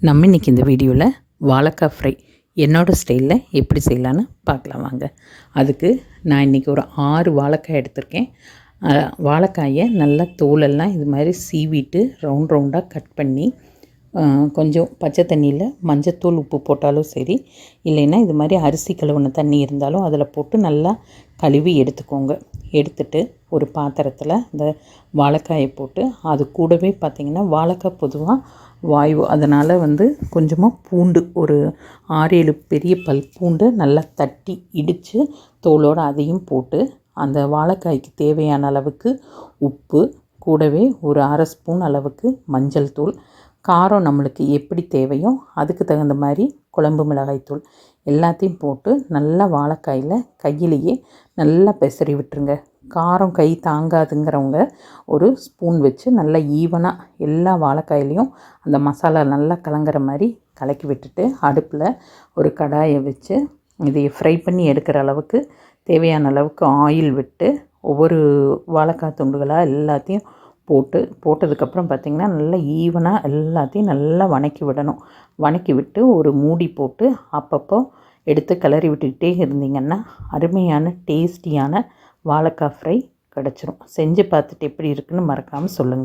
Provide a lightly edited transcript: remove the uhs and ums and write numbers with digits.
நம்ம இன்றைக்கி இந்த வீடியோவில் வாழைக்காய் ஃப்ரை என்னோடய ஸ்டைலில் எப்படி செய்யலான்னு பார்க்கலாம் வாங்க. அதுக்கு நான் இன்றைக்கி ஒரு 6 வாழைக்காய் எடுத்திருக்கேன். வாழைக்காயை நல்லா தோலெல்லாம் இது மாதிரி சீவிட்டு ரவுண்ட் ரவுண்டாக கட் பண்ணி கொஞ்சம் பச்சை தண்ணியில் மஞ்சத்தூள் உப்பு போட்டாலும் சரி, இல்லைன்னா இது மாதிரி அரிசி கழுவுன தண்ணி இருந்தாலும் அதில் போட்டு நல்லா கழுவி எடுத்துக்கோங்க. எடுத்துட்டு ஒரு பாத்திரத்தில் இந்த வாழைக்காயை போட்டு அது கூடவே பார்த்திங்கன்னா வாழைக்காய் பொதுவாக வாயு, அதனால் கொஞ்சமாக பூண்டு, ஒரு 6-7 பெரிய பல் பூண்டு நல்லா தட்டி இடித்து தோலோடு அதையும் போட்டு அந்த வாழைக்காய்க்கு தேவையான அளவுக்கு உப்பு, கூடவே ஒரு 1/2 ஸ்பூன் அளவுக்கு மஞ்சள் தூள், காரம் நம்மளுக்கு எப்படி தேவையோ அதுக்கு தகுந்த மாதிரி குழம்பு மிளகாய்த்தூள் எல்லாத்தையும் போட்டு நல்லா வாழைக்காயில் கையிலேயே நல்லா பெசரி விட்டுருங்க. காரம் கை தாங்காதுங்கிறவங்க ஒரு ஸ்பூன் வச்சு நல்லா ஈவனாக எல்லா வாழைக்காயிலையும் அந்த மசாலா நல்லா கலங்குற மாதிரி கலக்கி விட்டுட்டு அடுப்பில் ஒரு கடாயை வச்சு இதை ஃப்ரை பண்ணி எடுக்கிற அளவுக்கு தேவையான அளவுக்கு ஆயில் விட்டு ஒவ்வொரு வாழைக்காய் துண்டுகளாக எல்லாத்தையும் போட்டதுக்கப்புறம் பார்த்திங்கன்னா நல்லா ஈவனாக எல்லாத்தையும் நல்லா வணக்கி விடணும். வணக்கி விட்டு ஒரு மூடி போட்டு அப்பப்போ எடுத்து கிளறி விட்டுக்கிட்டே இருந்தீங்கன்னா அருமையான டேஸ்டியான வாழைக்காய் ஃப்ரை கிடச்சிரும். செஞ்சு பார்த்துட்டு எப்படி இருக்குன்னு மறக்காமல் சொல்லுங்கள்.